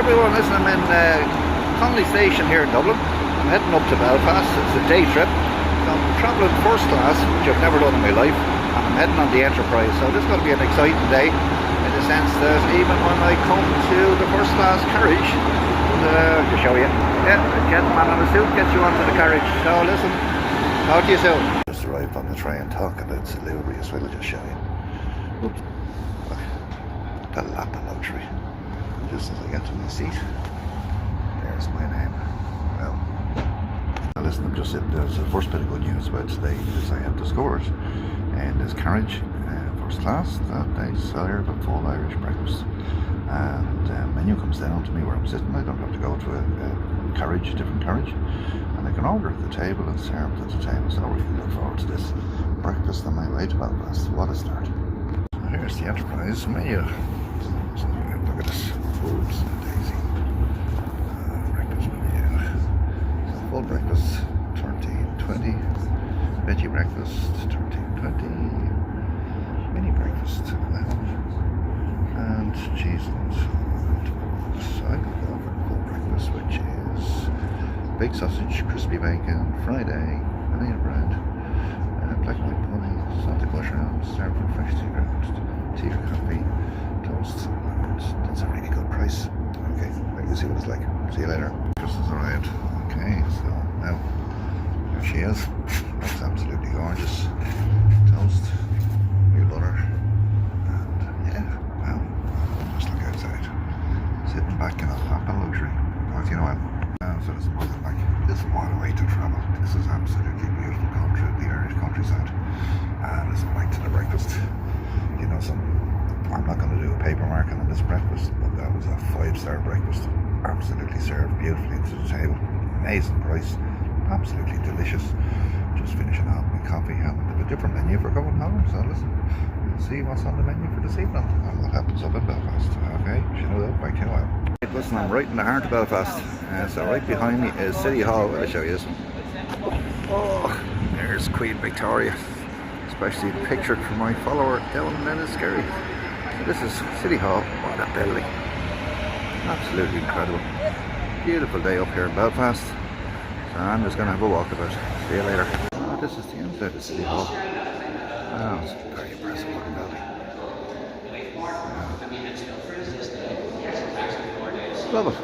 everyone, listen, I'm in Connolly Station here in Dublin. I'm heading up to Belfast. It's a day trip. I'm travelling first class, which I've never done in my life, and I'm heading on the Enterprise. So this is going to be an exciting day, in the sense that even when I come to the first class carriage, to show you, yeah, a gentleman on a suit gets you onto the carriage. So listen, talk to you soon. Just arrived on the train, talk about delivery as well. I'll just show you. Oops. The lap of luxury. Just as I get to my seat, there's my name. Well, now listen, I'm just sitting there. The first bit of good news about today is I have discovered in this carriage, first class, that they serve a full Irish breakfast. And the menu comes down to me where I'm sitting. I don't have to go to a carriage, a different carriage, and I can order at the table and serve at the table. So I really look forward to this breakfast on my way to Belfast. What a start. So here's the Enterprise menu. So look at this. Foods and daisy. Breakfast menu. So full breakfast, $13.20. Veggie breakfast, $13.20. Mini breakfast, $11. And cheese and so I could go for full breakfast, which is baked sausage, crispy bacon, fried egg, banana bread, black and white pudding, salted mushrooms, served with fresh tea or coffee, toast. That's a really good price. Okay, wait to see what it's like. See you later. Just has arrived. Okay, so now there she is. Looks absolutely gorgeous. Toast, real butter, and yeah, wow. Just look outside. Sitting back in a lap of luxury. Talk to you in a while. So this wasn't like this what a way to travel. This is absolutely beautiful going through the Irish countryside. And it's right to the breakfast. You know, I'm not going to do a paper marking on this breakfast, but that was a 5-star breakfast. Absolutely served beautifully to the table. Amazing price. Absolutely delicious. Just finishing off my coffee and a different menu for going home. So listen, we'll see what's on the menu for this evening and what happens up in Belfast. Okay, you know that, back to you now. Listen, I'm right in the heart of Belfast. So right behind me is City Hall. I'll show you this one. Oh, there's Queen Victoria. Especially pictured for my follower down in Enniskerry. This is City Hall. What a building. Absolutely incredible. Beautiful day up here in Belfast. So I'm just going to have a walk about. See you later. Oh, this is the inside of City Hall. Oh, it's a very impressive looking building. Love it.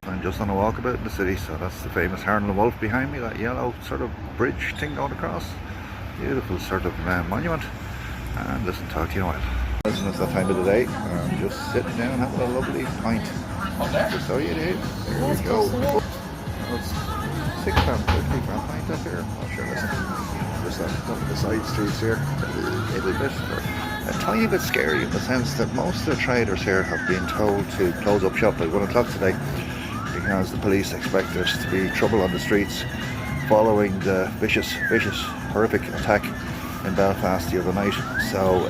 I'm just on a walkabout in the city, so that's the famous Harlan and Wolff behind me, that yellow sort of bridge thing going across. Beautiful sort of monument. And listen, talk to you in a while. Listen, it's that time of the day. I'm just sitting down having a lovely pint. Just so you do. There we go. Well, it's £6.50 for a pint up here. Oh, sure, listen. Just up the side streets here. A little bit. A tiny bit scary in the sense that most of the traders here have been told to close up shop by 1 o'clock today because the police expect there to be trouble on the streets following the vicious, horrific attack in Belfast the other night. So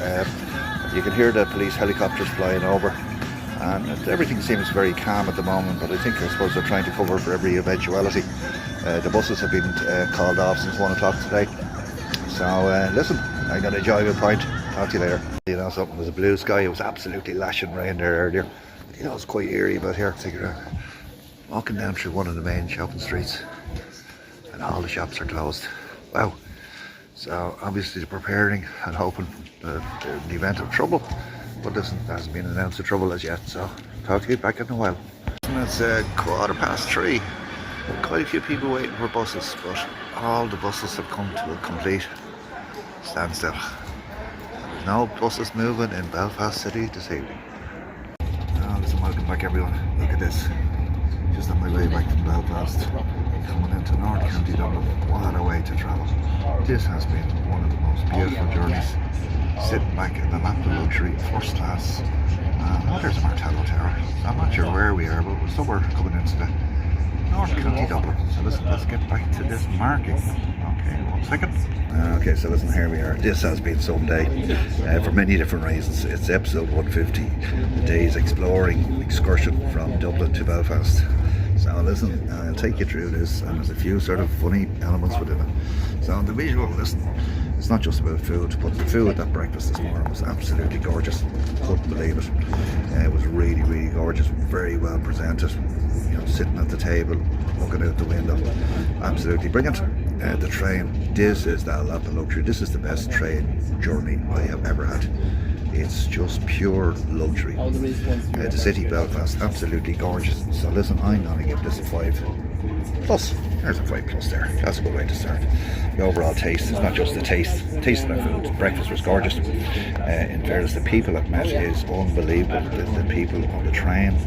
you can hear the police helicopters flying over, and everything seems very calm at the moment, but I suppose they're trying to cover for every eventuality. The buses have been called off since 1 o'clock today. So listen, I'm going to enjoy my pint. Talk to you later. You know something, there's a blue sky. It was absolutely lashing rain there earlier. You know, it's quite eerie about here. So you're walking down through one of the main shopping streets and all the shops are closed. Wow. So obviously they're preparing and hoping in the event of trouble. But listen, there hasn't been announced of trouble as yet. So talk to you back in a while. And it's 3:15. Quite a few people waiting for buses, but all the buses have come to a complete standstill. There's no buses moving in Belfast City this evening. Oh, listen, welcome back everyone. Look at this. Just on my way back from Belfast, coming into North County Dublin. What a way to travel. This has been one of the most beautiful journeys. Sitting back in the lap of luxury, first class. There's Martello Tower. I'm not sure where we are, but we're somewhere coming into the North County Dublin. So listen, let's get back to this marking. Okay, 1 second. Okay, so listen, here we are. This has been some day for many different reasons. It's episode 150, the day's exploring excursion from Dublin to Belfast. So listen, I'll take you through this, and there's a few sort of funny elements within it. So the visual, listen, it's not just about food, but the food at breakfast this morning was absolutely gorgeous. Couldn't believe it. It was really, really gorgeous, very well presented. You know, sitting at the table, looking out the window, absolutely brilliant. The train, this is the luxury. This is the best train journey I have ever had. It's just pure luxury. The city Belfast, absolutely gorgeous. So listen, I'm going to give this a 5+. There's a 5+ there. That's a good way to start. The overall taste, it's not just the taste of the food. Breakfast was gorgeous. In fairness, the people I've met is unbelievable. The people on the train,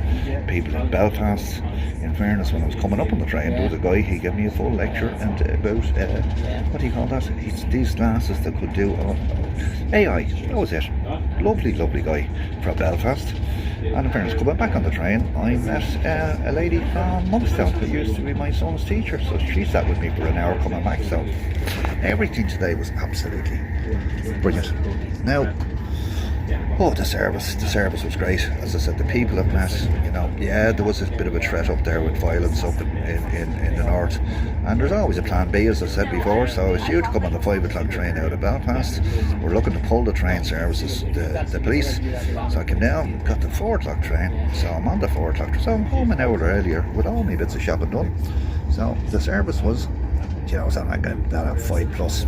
people in Belfast. In fairness, when I was coming up on the train, there was a guy, he gave me a full lecture and about, what do you call that? It's these glasses that could do AI. That was it. Lovely, lovely guy from Belfast. And in fairness, coming back on the train, I met a lady from Monkstown who used to be my son's teacher, so she sat with me for an hour coming back. So everything today was absolutely brilliant. Now, the service was great. As I said, the people I've met, you know, yeah, there was a bit of a threat up there with violence up in the north, and there's always a plan B, as I said before. So I was due to come on the 5 o'clock train out of Belfast. We're looking to pull the train services, the police. So I came down, got the 4 o'clock train, so I'm on the 4 o'clock train. So I'm home an hour earlier with all my bits of shopping done. So the service was, you know, so I'm going to that at 5+.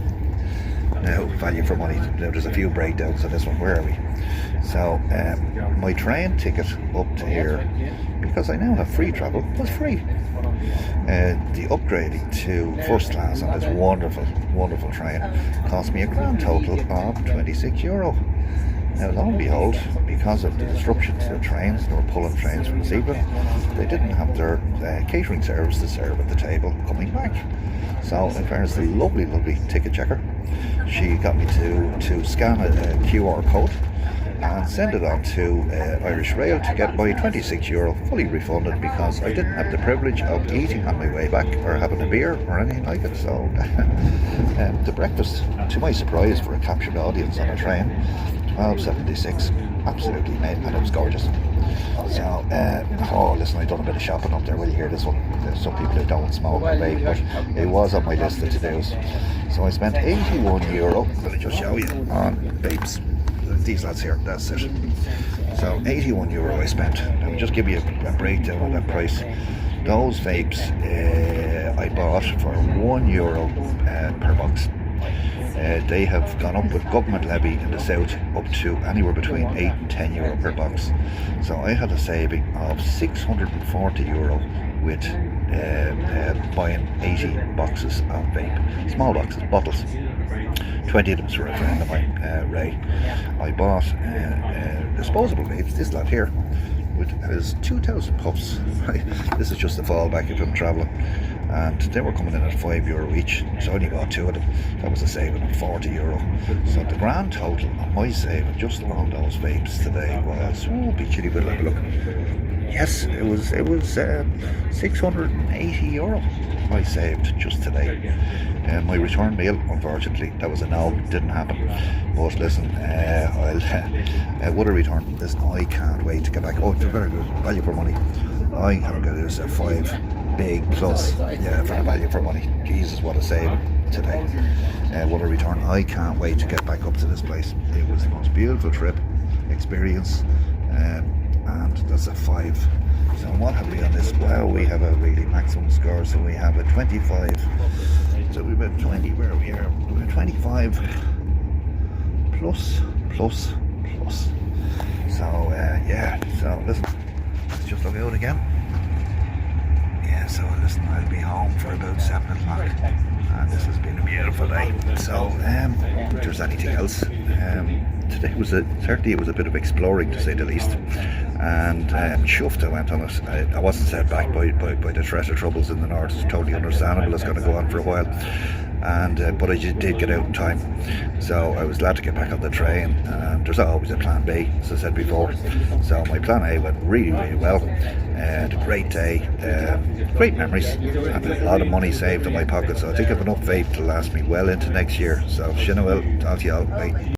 Now, value for money. Now, there's a few breakdowns on this one. Where are we? So, my train ticket up to here, because I now have free travel, was free. The upgrading to first class on this wonderful, wonderful train cost me a grand total of €26. Now, lo and behold, because of the disruption to the trains, they were pulling trains from this evening, they didn't have their catering service to serve at the table coming back. So, in fairness, the lovely, lovely ticket checker, she got me to scan a QR code and send it on to Irish Rail to get my €26 fully refunded, because I didn't have the privilege of eating on my way back or having a beer or anything like it. So the breakfast, to my surprise, for a captured audience on a train, £12.76, absolutely amazing, and it was gorgeous. So, listen, I've done a bit of shopping up there. Will you hear this one? There's some people who don't smoke or vape, but it was on my list of to-dos. So I spent €81. Let me just show you on vapes. These lads here, that's it. So €81 I spent. Let me just give you a breakdown of that price. Those vapes I bought for €1 per box. They have gone up with government levy in the south up to anywhere between €8 and €10 per box. So I had a saving of €640 with buying 80 boxes of vape, small boxes, bottles. 20 of them for a friend of mine, Ray. I bought disposable vapes, this lot here, with his 2,000 puffs. This is just a fallback if I'm travelling. And they were coming in at €5 each, so I only bought 2 of them. That was a saving of €40. So the grand total of my saving just on those vapes today was, be chilly, but have a look. Yes, it was €680 I saved just today. My return meal, unfortunately, that was a no, didn't happen. But listen, I would have returned. Listen, I can't wait to get back. Oh, it's very good value for money. I have got this at 5 big plus, yeah, for the value for money. Jesus, what a save today. What a return. I can't wait to get back up to this place. It was the most beautiful trip experience, and that's a 5. So what have we on this? Well, we have a really maximum score, so we have a 25. So we've got 20, where we are, we're 25 plus. So yeah, so listen, let's just look out again. Yeah, so listen, I'll be home for about 7 o'clock, and this has been a beautiful day. So if there's anything else, today was certainly it was a bit of exploring, to say the least, and chuffed I went on it. I wasn't set back by the threat of troubles in the north. It's totally understandable, it's going to go on for a while, and but I just did get out in time, so I was glad to get back on the train. And there's always a plan B, as I said before. So my plan A went really, really well, and a great day, great memories, and a lot of money saved in my pocket. So I think I have enough vape to last me well into next year. So Shinawil, talk to you all, bye.